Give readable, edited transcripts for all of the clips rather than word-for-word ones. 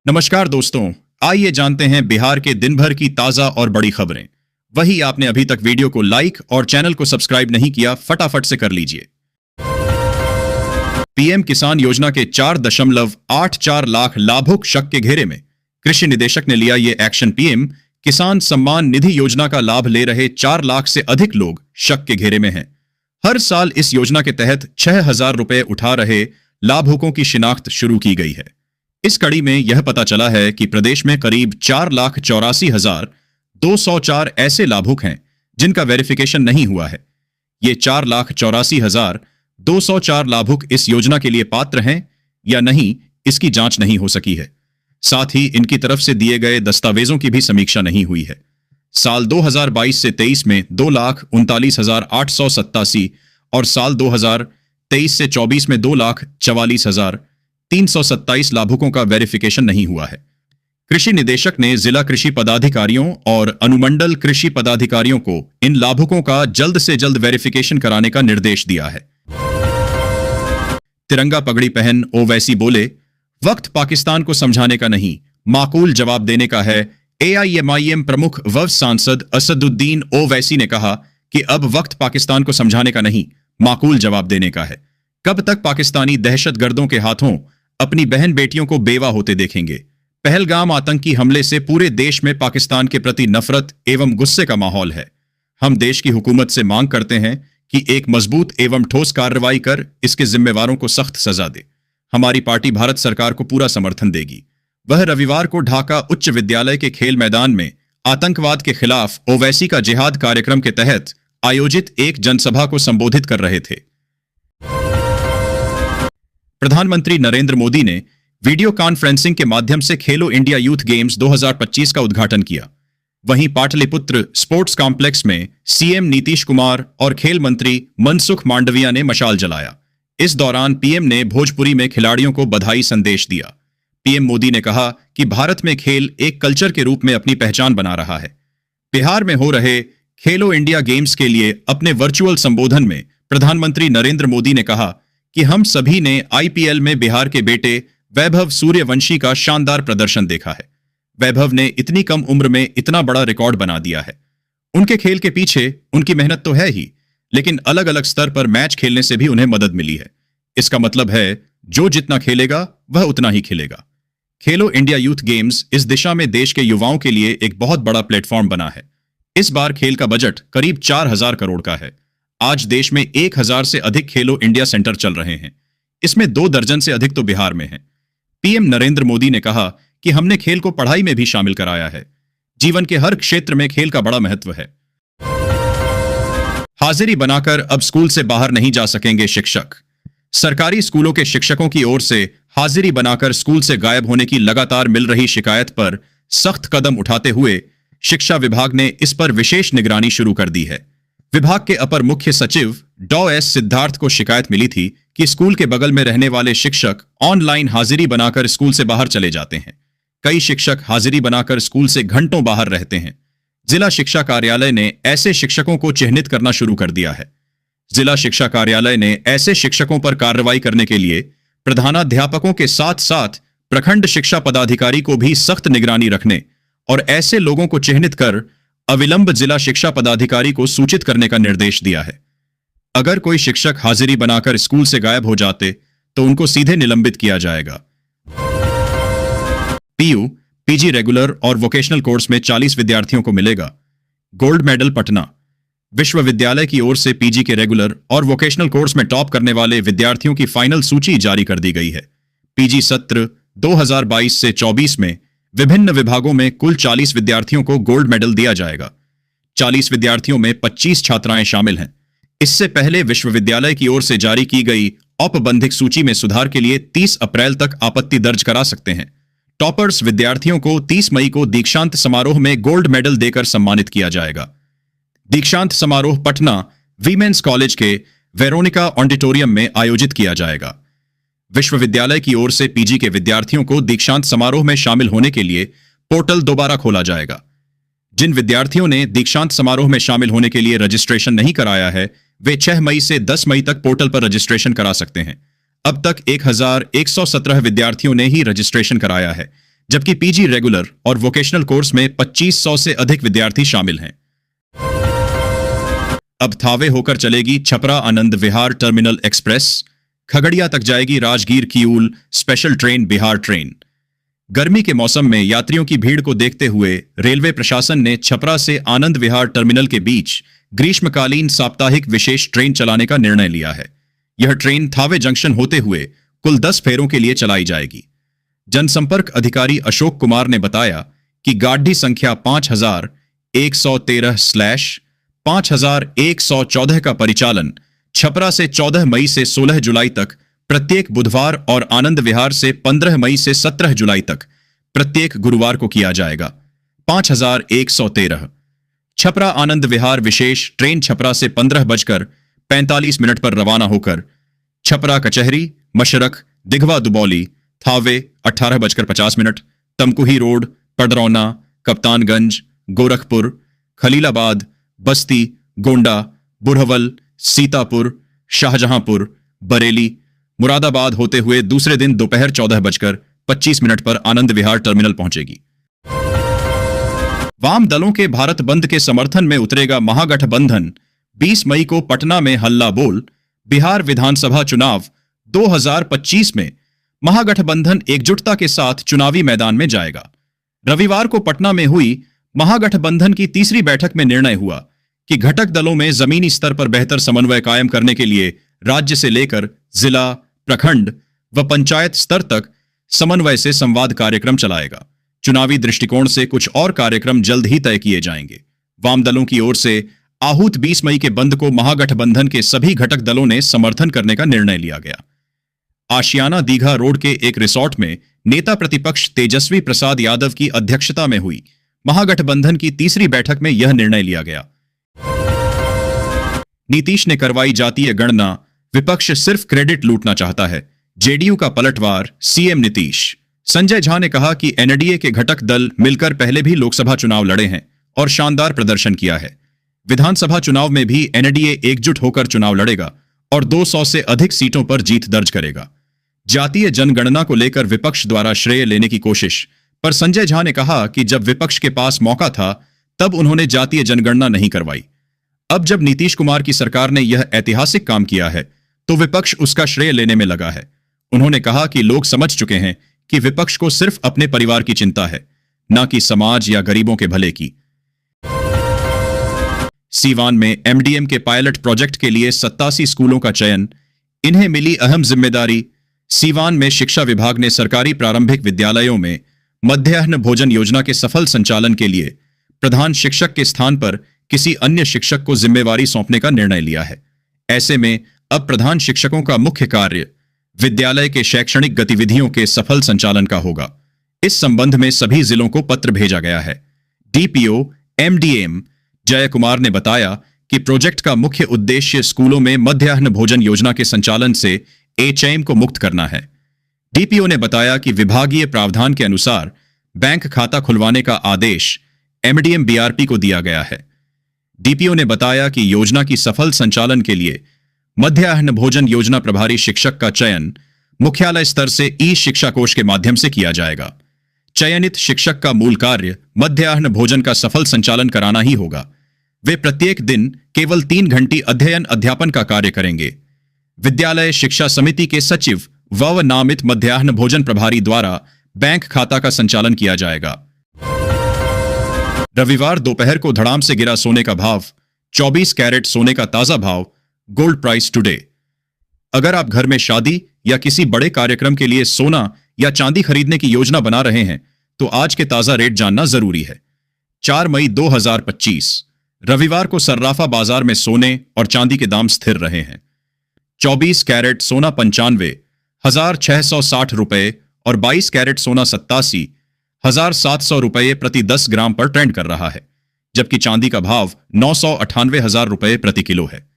नमस्कार दोस्तों, आइए जानते हैं बिहार के दिन भर की ताजा और बड़ी खबरें। वही आपने अभी तक वीडियो को लाइक और चैनल को सब्सक्राइब नहीं किया, फटाफट से कर लीजिए। पीएम किसान योजना के 4.84 लाख लाभुक शक के घेरे में कृषि निदेशक ने लिया ये एक्शन। पीएम किसान सम्मान निधि योजना का लाभ ले रहे 4 लाख से अधिक लोग शक के घेरे में हैं। हर साल इस योजना के तहत 6,000 रुपए उठा रहे लाभुकों की शिनाख्त शुरू की गई है। इस कड़ी में यह पता चला है कि प्रदेश में करीब 4,84,204 ऐसे लाभुक हैं जिनका वेरिफिकेशन नहीं हुआ है। ये 4,84,204 लाभुक इस योजना के लिए पात्र हैं या नहीं, इसकी जांच नहीं हो सकी है। साथ ही इनकी तरफ से दिए गए दस्तावेजों की भी समीक्षा नहीं हुई है। साल 2022 से 23 में 2,39,887 और साल 2023 से 24 में 2,44,327 लाभुकों का वेरिफिकेशन नहीं हुआ है। कृषि निदेशक ने जिला कृषि पदाधिकारियों और अनुमंडल कृषि पदाधिकारियों को इन लाभुकों का जल्द से जल्द वेरिफिकेशन कराने का निर्देश दिया है। तिरंगा पगड़ी पहन ओवैसी बोले, वक्त पाकिस्तान को समझाने का नहीं, माकूल जवाब देने का है। एआईएमआईएम प्रमुख व सांसद असदुद्दीन ओवैसी ने कहा कि अब वक्त पाकिस्तान को समझाने का नहीं, माकूल जवाब देने का है। कब तक पाकिस्तानी दहशतगर्दों के हाथों अपनी बहन बेटियों को बेवा होते देखेंगे? पहलगाम आतंकी हमले से पूरे देश में पाकिस्तान के प्रति नफरत एवं गुस्से का माहौल है। हम देश की हुकूमत से मांग करते हैं कि एक मजबूत एवं ठोस कार्रवाई कर इसके जिम्मेवारों को सख्त सजा दे। हमारी पार्टी भारत सरकार को पूरा समर्थन देगी। वह रविवार को ढाका उच्च विद्यालय के खेल मैदान में आतंकवाद के खिलाफ ओवैसी का जिहाद कार्यक्रम के तहत आयोजित एक जनसभा को संबोधित कर रहे थे। प्रधानमंत्री नरेंद्र मोदी ने वीडियो कॉन्फ्रेंसिंग के माध्यम से खेलो इंडिया यूथ गेम्स 2025 का उद्घाटन किया। वहीं पाटलिपुत्र स्पोर्ट्स कॉम्प्लेक्स में सीएम नीतीश कुमार और खेल मंत्री मनसुख मांडविया ने मशाल जलाया। इस दौरान पीएम ने भोजपुरी में खिलाड़ियों को बधाई संदेश दिया। पीएम मोदी ने कहा कि भारत में खेल एक कल्चर के रूप में अपनी पहचान बना रहा है। बिहार में हो रहे खेलो इंडिया गेम्स के लिए अपने वर्चुअल संबोधन में प्रधानमंत्री नरेंद्र मोदी ने कहा कि हम सभी ने आईपीएल में बिहार के बेटे वैभव सूर्यवंशी का शानदार प्रदर्शन देखा है। वैभव ने इतनी कम उम्र में इतना बड़ा रिकॉर्ड बना दिया है। उनके खेल के पीछे उनकी मेहनत तो है ही, लेकिन अलग अलग स्तर पर मैच खेलने से भी उन्हें मदद मिली है। इसका मतलब है जो जितना खेलेगा वह उतना ही खिलेगा। खेलो इंडिया यूथ गेम्स इस दिशा में देश के युवाओं के लिए एक बहुत बड़ा प्लेटफॉर्म बना है। इस बार खेल का बजट करीब 4,000 करोड़ का है। आज देश में 1,000 से अधिक खेलो इंडिया सेंटर चल रहे हैं। इसमें 2 दर्जन से अधिक तो बिहार में हैं। पीएम नरेंद्र मोदी ने कहा कि हमने खेल को पढ़ाई में भी शामिल कराया है। जीवन के हर क्षेत्र में खेल का बड़ा महत्व है। हाजिरी बनाकर अब स्कूल से बाहर नहीं जा सकेंगे शिक्षक। सरकारी स्कूलों के शिक्षकों की ओर से हाजिरी बनाकर स्कूल से गायब होने की लगातार मिल रही शिकायत पर सख्त कदम उठाते हुए शिक्षा विभाग ने इस पर विशेष निगरानी शुरू कर दी है। विभाग के अपर मुख्य सचिव डॉ एस सिद्धार्थ को शिकायत मिली थी कि स्कूल के बगल में रहने वाले शिक्षक ऑनलाइन हाजिरी बनाकर स्कूल से बाहर चले जाते हैं। कई शिक्षक हाजिरी बनाकर स्कूल से घंटों बाहर रहते हैं। जिला शिक्षा कार्यालय ने ऐसे शिक्षकों को चिन्हित करना शुरू कर दिया है। जिला शिक्षा कार्यालय ने ऐसे शिक्षकों पर कार्रवाई करने के लिए प्रधानाध्यापकों के साथ साथ प्रखंड शिक्षा पदाधिकारी को भी सख्त निगरानी रखने और ऐसे लोगों को चिन्हित कर अविलंब जिला शिक्षा पदाधिकारी को सूचित करने का निर्देश दिया है। अगर कोई शिक्षक हाजिरी बनाकर स्कूल से गायब हो जाते तो उनको सीधे निलंबित किया जाएगा। पीयू, पीजी रेगुलर और वोकेशनल कोर्स में 40 विद्यार्थियों को मिलेगा गोल्ड मेडल। पटना विश्वविद्यालय की ओर से पीजी के रेगुलर और वोकेशनल कोर्स में टॉप करने वाले विद्यार्थियों की फाइनल सूची जारी कर दी गई है। पीजी सत्र 2022 से 24 में विभिन्न विभागों में कुल 40 विद्यार्थियों को गोल्ड मेडल दिया जाएगा। 40 विद्यार्थियों में 25 छात्राएं शामिल हैं। इससे पहले विश्वविद्यालय की ओर से जारी की गई औपबंधिक सूची में सुधार के लिए 30 अप्रैल तक आपत्ति दर्ज करा सकते हैं। टॉपर्स विद्यार्थियों को 30 मई को दीक्षांत समारोह में गोल्ड मेडल देकर सम्मानित किया जाएगा। दीक्षांत समारोह पटना वीमेंस कॉलेज के वेरोनिका ऑडिटोरियम में आयोजित किया जाएगा। विश्वविद्यालय की ओर से पीजी के विद्यार्थियों को दीक्षांत समारोह में शामिल होने के लिए पोर्टल दोबारा खोला जाएगा। जिन विद्यार्थियों ने दीक्षांत समारोह में शामिल होने के लिए रजिस्ट्रेशन नहीं कराया है, वे 6 मई से 10 मई तक पोर्टल पर रजिस्ट्रेशन करा सकते हैं। अब तक 1,117 विद्यार्थियों ने ही रजिस्ट्रेशन कराया है, जबकि पीजी रेगुलर और वोकेशनल कोर्स में 2500 से अधिक विद्यार्थी शामिल हैं। अब थावे होकर चलेगी छपरा आनंद विहार टर्मिनल एक्सप्रेस। खगड़िया तक जाएगी Rajgir Kiul special train Bihar train. गर्मी के मौसम में यात्रियों की भीड़ को देखते हुए रेलवे प्रशासन ने छपरा से आनंद विहार टर्मिनल के बीच ग्रीष्मकालीन साप्ताहिक विशेष ट्रेन चलाने का निर्णय लिया है। यह ट्रेन थावे जंक्शन होते हुए कुल 10 फेरों के लिए चलाई जाएगी। जनसंपर्क अधिकारी अशोक कुमार ने बताया कि गाड़ी संख्या 5113/5114 का परिचालन छपरा से 14 मई से 16 जुलाई तक प्रत्येक बुधवार और आनंद विहार से 15 मई से 17 जुलाई तक प्रत्येक गुरुवार को किया जाएगा। 5113 छपरा आनंद विहार विशेष ट्रेन छपरा से 15:45 पर रवाना होकर छपरा कचहरी, मशरक, दिघवा दुबौली, थावे 18:50, तमकुही रोड, पडरौना, कप्तानगंज, गोरखपुर, खलीलाबाद, बस्ती, गोंडा, बुरहवल, सीतापुर, शाहजहांपुर, बरेली, मुरादाबाद होते हुए दूसरे दिन दोपहर 14:25 पर आनंद विहार टर्मिनल पहुंचेगी। वाम दलों के भारत बंद के समर्थन में उतरेगा महागठबंधन। 20 मई को पटना में हल्ला बोल। बिहार विधानसभा चुनाव 2025 में महागठबंधन एकजुटता के साथ चुनावी मैदान में जाएगा। रविवार को पटना में हुई महागठबंधन की तीसरी बैठक में निर्णय हुआ कि घटक दलों में जमीनी स्तर पर बेहतर समन्वय कायम करने के लिए राज्य से लेकर जिला, प्रखंड व पंचायत स्तर तक समन्वय से संवाद कार्यक्रम चलाएगा। चुनावी दृष्टिकोण से कुछ और कार्यक्रम जल्द ही तय किए जाएंगे। वाम दलों की ओर से आहूत 20 मई के बंद को महागठबंधन के सभी घटक दलों ने समर्थन करने का निर्णय लिया गया। आशियाना दीघा रोड के एक रिसोर्ट में नेता प्रतिपक्ष तेजस्वी प्रसाद यादव की अध्यक्षता में हुई महागठबंधन की तीसरी बैठक में यह निर्णय लिया गया। नीतीश ने करवाई जातीय गणना, विपक्ष सिर्फ क्रेडिट लूटना चाहता है। जेडीयू का पलटवार, सीएम नीतीश। संजय झा ने कहा कि एनडीए के घटक दल मिलकर पहले भी लोकसभा चुनाव लड़े हैं और शानदार प्रदर्शन किया है। विधानसभा चुनाव में भी एनडीए एकजुट होकर चुनाव लड़ेगा और 200 से अधिक सीटों पर जीत दर्ज करेगा। जातीय जनगणना को लेकर विपक्ष द्वारा श्रेय लेने की कोशिश पर संजय झा ने कहा कि जब विपक्ष के पास मौका था तब उन्होंने जातीय जनगणना नहीं करवाई। अब जब नीतीश कुमार की सरकार ने यह ऐतिहासिक काम किया है तो विपक्ष उसका श्रेय लेने में लगा है। उन्होंने कहा कि लोग समझ चुके हैं कि विपक्ष को सिर्फ अपने परिवार की चिंता है, न कि समाज या गरीबों के भले की। सीवान में एमडीएम के पायलट प्रोजेक्ट के लिए 87 स्कूलों का चयन, इन्हें मिली अहम जिम्मेदारी। सीवान में शिक्षा विभाग ने सरकारी प्रारंभिक विद्यालयों में मध्याह्न भोजन योजना के सफल संचालन के लिए प्रधान शिक्षक के स्थान पर किसी अन्य शिक्षक को जिम्मेवारी सौंपने का निर्णय लिया है। ऐसे में अब प्रधान शिक्षकों का मुख्य कार्य विद्यालय के शैक्षणिक गतिविधियों के सफल संचालन का होगा। इस संबंध में सभी जिलों को पत्र भेजा गया है। डीपीओ एमडीएम जय कुमार ने बताया कि प्रोजेक्ट का मुख्य उद्देश्य स्कूलों में मध्याह्न भोजन योजना के संचालन से एचएम को मुक्त करना है। डीपीओ ने बताया कि विभागीय प्रावधान के अनुसार बैंक खाता खुलवाने का आदेश एमडीएम बीआरपी को दिया गया है। डीपीओ ने बताया कि योजना की सफल संचालन के लिए मध्याह्न भोजन योजना प्रभारी शिक्षक का चयन मुख्यालय स्तर से ई शिक्षा कोष के माध्यम से किया जाएगा। चयनित शिक्षक का मूल कार्य मध्याह्न भोजन का सफल संचालन कराना ही होगा। वे प्रत्येक दिन केवल 3 घंटे अध्ययन अध्यापन का कार्य करेंगे। विद्यालय शिक्षा समिति के सचिव व नामित मध्याह्न भोजन प्रभारी द्वारा बैंक खाता का संचालन किया जाएगा। रविवार दोपहर को धड़ाम से गिरा सोने का भाव। 24 कैरेट सोने का ताजा भाव। Gold price today. अगर आप घर में शादी या किसी बड़े कार्यक्रम के लिए सोना या चांदी खरीदने की योजना बना रहे हैं तो आज के ताजा रेट जानना जरूरी है। 4 मई 2025 रविवार को सर्राफा बाजार में सोने और चांदी के दाम स्थिर रहे हैं। 24 कैरेट सोना 95,660 रुपए और 22 कैरेट सोना 87,700 रुपए प्रति 10 ग्राम पर ट्रेंड कर रहा है, जबकि चांदी का भाव 998,000 रुपए प्रति किलो है।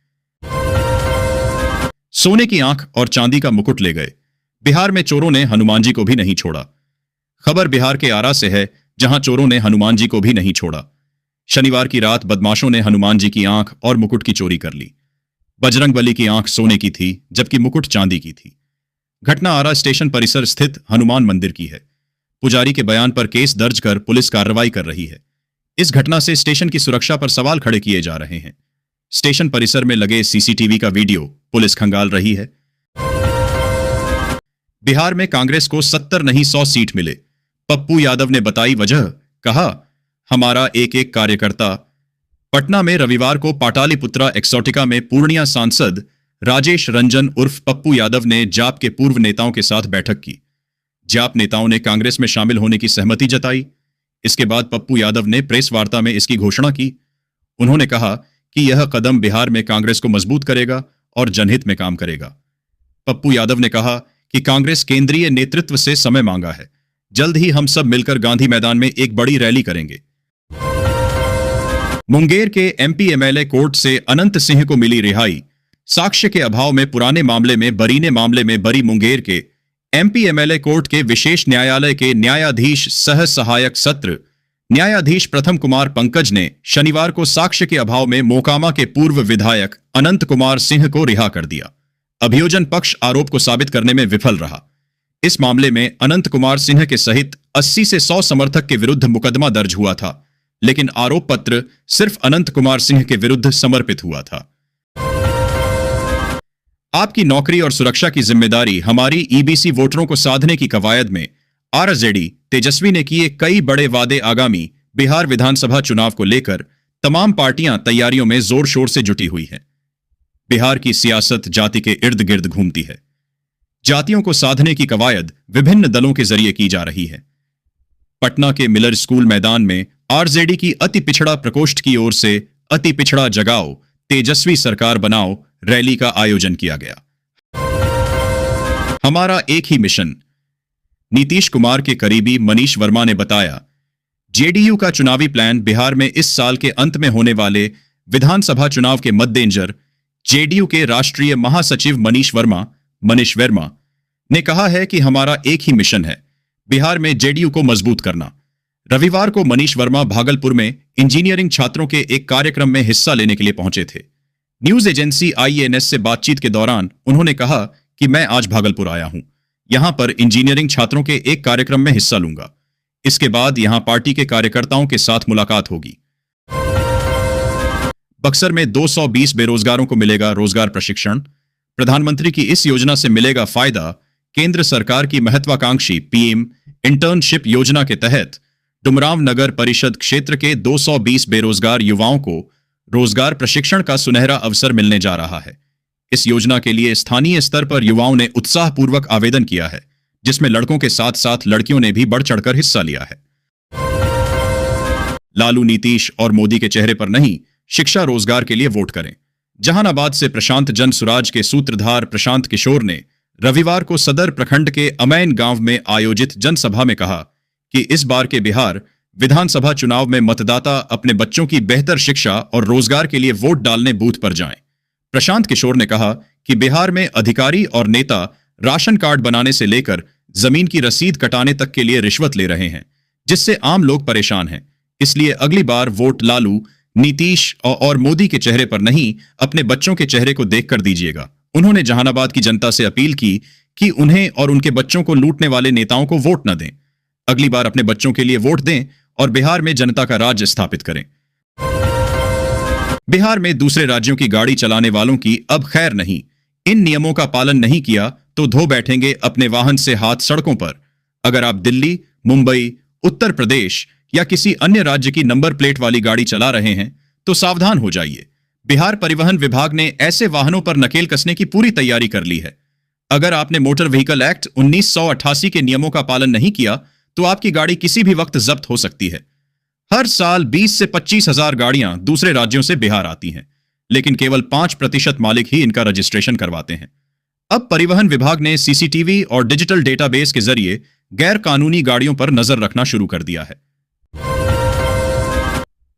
सोने की आंख और चांदी का मुकुट ले गए। बिहार में चोरों ने हनुमान जी को भी नहीं छोड़ा। खबर बिहार के आरा से है, जहां चोरों ने हनुमान जी को भी नहीं छोड़ा। शनिवार की रात बदमाशों ने हनुमान जी की आंख और मुकुट की चोरी कर ली। बजरंगबली की आंख सोने की थी, जबकि मुकुट चांदी की थी। घटना आरा स्टेशन परिसर स्थित हनुमान मंदिर की है। पुजारी के बयान पर केस दर्ज कर पुलिस कार्रवाई कर रही है। इस घटना से स्टेशन की सुरक्षा पर सवाल खड़े किए जा रहे हैं। स्टेशन परिसर में लगे सीसीटीवी का वीडियो पुलिस खंगाल रही है। बिहार में कांग्रेस को 70 नहीं 100 सीट मिले, पप्पू यादव ने बताई वजह। कहा, हमारा एक एक कार्यकर्ता। पटना में रविवार को पाटालिपुत्रा एक्सोटिका में पूर्णिया सांसद राजेश रंजन उर्फ पप्पू यादव ने जाप के पूर्व नेताओं के साथ बैठक की। जाप नेताओं ने कांग्रेस में शामिल होने की सहमति जताई। इसके बाद पप्पू यादव ने प्रेस वार्ता में इसकी घोषणा की। उन्होंने कहा कि यह कदम बिहार में कांग्रेस को मजबूत करेगा और जनहित में काम करेगा। पप्पू यादव ने कहा कि कांग्रेस केंद्रीय नेतृत्व से समय मांगा है। जल्द ही हम सब मिलकर गांधी मैदान में एक बड़ी रैली करेंगे। मुंगेर के एमपी एमएलए कोर्ट से अनंत सिंह को मिली रिहाई। साक्ष्य के अभाव में पुराने मामले में बरीने मामले में बरी मुंगेर के एमपी एमएलए कोर्ट के विशेष न्यायालय के न्यायाधीश सह सहायक सत्र न्यायाधीश प्रथम कुमार पंकज ने शनिवार को साक्ष्य के अभाव में मोकामा के पूर्व विधायक अनंत कुमार सिंह को रिहा कर दिया। अभियोजन पक्ष आरोप को साबित करने में विफल रहा। इस मामले में अनंत कुमार सिंह के सहित 80 से 100 समर्थक के विरुद्ध मुकदमा दर्ज हुआ था, लेकिन आरोप पत्र सिर्फ अनंत कुमार सिंह के विरुद्ध समर्पित हुआ था। आपकी नौकरी और सुरक्षा की जिम्मेदारी हमारी ईबीसी वोटरों को साधने की कवायद में आरजेडी तेजस्वी ने किए कई बड़े वादे। आगामी बिहार विधानसभा चुनाव को लेकर तमाम पार्टियां तैयारियों में जोर शोर से जुटी हुई हैं। बिहार की सियासत जाति के इर्द गिर्द घूमती है। जातियों को साधने की कवायद विभिन्न दलों के जरिए की जा रही है। पटना के मिलर स्कूल मैदान में आरजेडी की अति पिछड़ा प्रकोष्ठ की ओर से अति पिछड़ा जगाओ, तेजस्वी सरकार बनाओ रैली का आयोजन किया गया। हमारा एक ही मिशन। नीतीश कुमार के करीबी मनीष वर्मा ने बताया, जेडीयू का चुनावी प्लान बिहार में इस साल के अंत में होने वाले विधानसभा चुनाव के मद्देनजर जेडीयू के राष्ट्रीय महासचिव मनीष वर्मा ने कहा है कि हमारा एक ही मिशन है, बिहार में जेडीयू को मजबूत करना। रविवार को मनीष वर्मा भागलपुर में इंजीनियरिंग छात्रों के एक कार्यक्रम में हिस्सा लेने के लिए पहुंचे थे। न्यूज एजेंसी आईएनएस से बातचीत के दौरान उन्होंने कहा कि मैं आज भागलपुर आया हूं, यहां पर इंजीनियरिंग छात्रों के एक कार्यक्रम में हिस्सा लूंगा। इसके बाद यहां पार्टी के कार्यकर्ताओं के साथ मुलाकात होगी। बक्सर में 220 बेरोजगारों को मिलेगा रोजगार प्रशिक्षण। प्रधानमंत्री की इस योजना से मिलेगा फायदा। केंद्र सरकार की महत्वाकांक्षी पीएम इंटर्नशिप योजना के तहत डुमरांव नगर परिषद क्षेत्र के 220 बेरोजगार युवाओं को रोजगार प्रशिक्षण का सुनहरा अवसर मिलने जा रहा है। इस योजना के लिए स्थानीय स्तर पर युवाओं ने उत्साहपूर्वक आवेदन किया है, जिसमें लड़कों के साथ साथ लड़कियों ने भी बढ़ चढ़कर हिस्सा लिया है। लालू, नीतीश और मोदी के चेहरे पर नहीं, शिक्षा रोजगार के लिए वोट करें। जहानाबाद से प्रशांत जन सुराज के सूत्रधार प्रशांत किशोर ने रविवार को सदर प्रखंड के अमैन गांव में आयोजित जनसभा में कहा कि इस बार के बिहार विधानसभा चुनाव में मतदाता अपने बच्चों की बेहतर शिक्षा और रोजगार के लिए वोट डालने बूथ पर जाएं। प्रशांत किशोर ने कहा कि बिहार में अधिकारी और नेता राशन कार्ड बनाने से लेकर जमीन की रसीद कटाने तक के लिए रिश्वत ले रहे हैं, जिससे आम लोग परेशान हैं। इसलिए अगली बार वोट लालू, नीतीश और मोदी के चेहरे पर नहीं, अपने बच्चों के चेहरे को देखकर दीजिएगा। उन्होंने जहानाबाद की जनता से अपील की कि उन्हें और उनके बच्चों को लूटने वाले नेताओं को वोट न दें। अगली बार अपने बच्चों के लिए वोट दें और बिहार में जनता का राज स्थापित करें। बिहार में दूसरे राज्यों की गाड़ी चलाने वालों की अब खैर नहीं। इन नियमों का पालन नहीं किया तो धो बैठेंगे अपने वाहन से हाथ सड़कों पर। अगर आप दिल्ली, मुंबई, उत्तर प्रदेश या किसी अन्य राज्य की नंबर प्लेट वाली गाड़ी चला रहे हैं तो सावधान हो जाइए। बिहार परिवहन विभाग ने ऐसे वाहनों पर नकेल कसने की पूरी तैयारी कर ली है। अगर आपने मोटर व्हीकल एक्ट 1988 के नियमों का पालन नहीं किया तो आपकी गाड़ी किसी भी वक्त जब्त हो सकती है। हर साल 20 से 25 हजार गाड़ियां दूसरे राज्यों से बिहार आती हैं, लेकिन केवल 5% मालिक ही इनका रजिस्ट्रेशन करवाते हैं। अब परिवहन विभाग ने सीसीटीवी और डिजिटल डेटाबेस के जरिए गैर कानूनी गाड़ियों पर नजर रखना शुरू कर दिया है।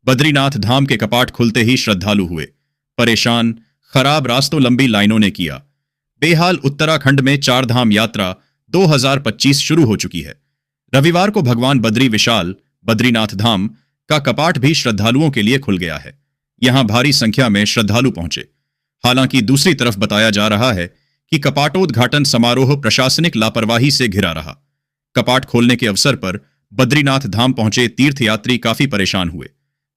बद्रीनाथ धाम के कपाट खुलते ही श्रद्धालु हुए परेशान, खराब रास्तों, लंबी लाइनों ने किया बेहाल। उत्तराखंड में चार धाम यात्रा 2025 शुरू हो चुकी है। रविवार को भगवान बद्री विशाल बद्रीनाथ धाम का कपाट भी श्रद्धालुओं के लिए खुल गया है। यहां भारी संख्या में श्रद्धालु पहुंचे। हालांकि दूसरी तरफ बताया जा रहा है कि कपाटोद्घाटन समारोह प्रशासनिक लापरवाही से घिरा रहा। कपाट खोलने के अवसर पर बद्रीनाथ धाम पहुंचे तीर्थयात्री काफी परेशान हुए।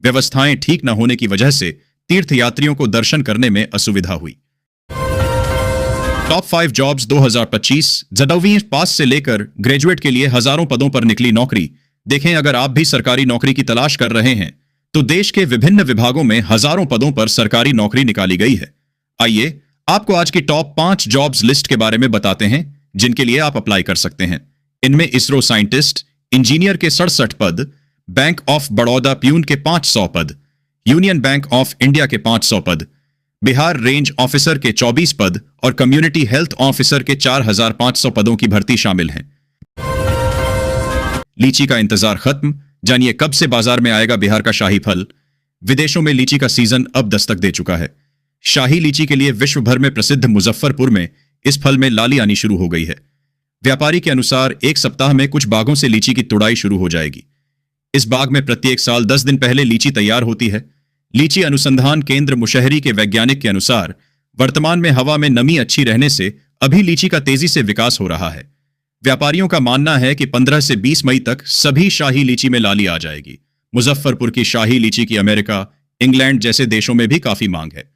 व्यवस्थाएं ठीक न होने की वजह से तीर्थयात्रियों को दर्शन करने में असुविधा हुई। टॉप 5 जॉब्स 2025 12वीं पास से लेकर ग्रेजुएट के लिए हजारों पदों पर निकली नौकरी। देखें, अगर आप भी सरकारी नौकरी की तलाश कर रहे हैं तो देश के विभिन्न विभागों में हजारों पदों पर सरकारी नौकरी निकाली गई है। आइए आपको आज की टॉप 5 जॉब्स लिस्ट के बारे में बताते हैं जिनके लिए आप अप्लाई कर सकते हैं। इनमें इसरो साइंटिस्ट इंजीनियर के 67 पद, बैंक ऑफ बड़ौदा प्यून के 500 पद, यूनियन बैंक ऑफ इंडिया के 500 पद, बिहार रेंज ऑफिसर के 24 पद और कम्युनिटी हेल्थ ऑफिसर के 4500 पदों की भर्ती शामिल हैं। लीची का इंतजार खत्म, जानिए कब से बाजार में आएगा बिहार का शाही फल। विदेशों में लीची का सीजन अब दस्तक दे चुका है। शाही लीची के लिए विश्व भर में प्रसिद्ध मुजफ्फरपुर में इस फल में लाली आनी शुरू हो गई है। व्यापारी के अनुसार एक सप्ताह में कुछ बागों से लीची की तुड़ाई शुरू हो जाएगी। इस बाग में प्रत्येक साल 10 दिन पहले लीची तैयार होती है। लीची अनुसंधान केंद्र मुशहरी के वैज्ञानिक के अनुसार वर्तमान में हवा में नमी अच्छी रहने से अभी लीची का तेजी से विकास हो रहा है। व्यापारियों का मानना है कि 15 से 20 मई तक सभी शाही लीची में लाली आ जाएगी। मुजफ्फरपुर की शाही लीची की अमेरिका, इंग्लैंड जैसे देशों में भी काफी मांग है।